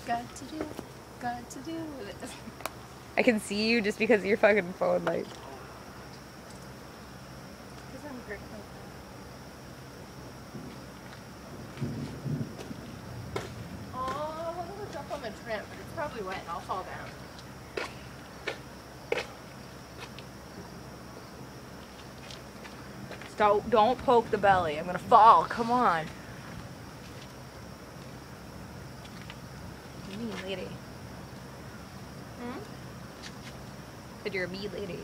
Got to do it. I can see you just because of your fucking phone light. Because I'm great. Oh, I want to jump on the tramp, but it's probably wet and I'll fall down. Don't poke the belly. I'm gonna fall. Come on. You mean lady. Said you're a mean lady.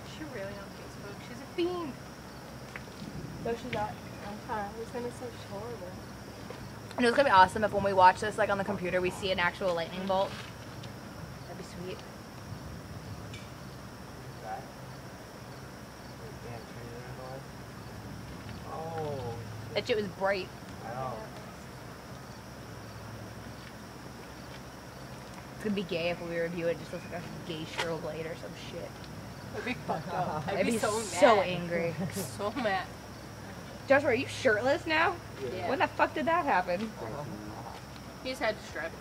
She's really on Facebook. She's a fiend. No, she's not. I was going to say she's horrible. And it's gonna be awesome if when we watch this, like on the computer, we see an actual lightning bolt. That'd be sweet. Oh. That shit was bright. I know. It's gonna be gay if we review it. Just looks like a gay strobe light or some shit. I'd be fucked up. I'd be so so mad. angry. So mad. Joshua, are you shirtless now? Yeah. When the fuck did that happen? He's had to strip.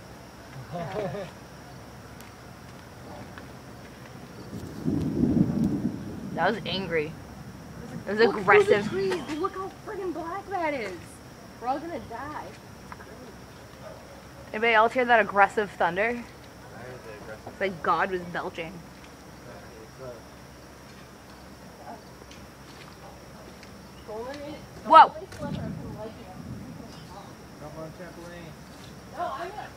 That was angry. It was aggressive. Look how friggin' black that is. We're all gonna die. Anybody else hear that aggressive thunder? I heard the aggressive. It's like God was belching. Whoa! Jump on trampoline. No, I'm not.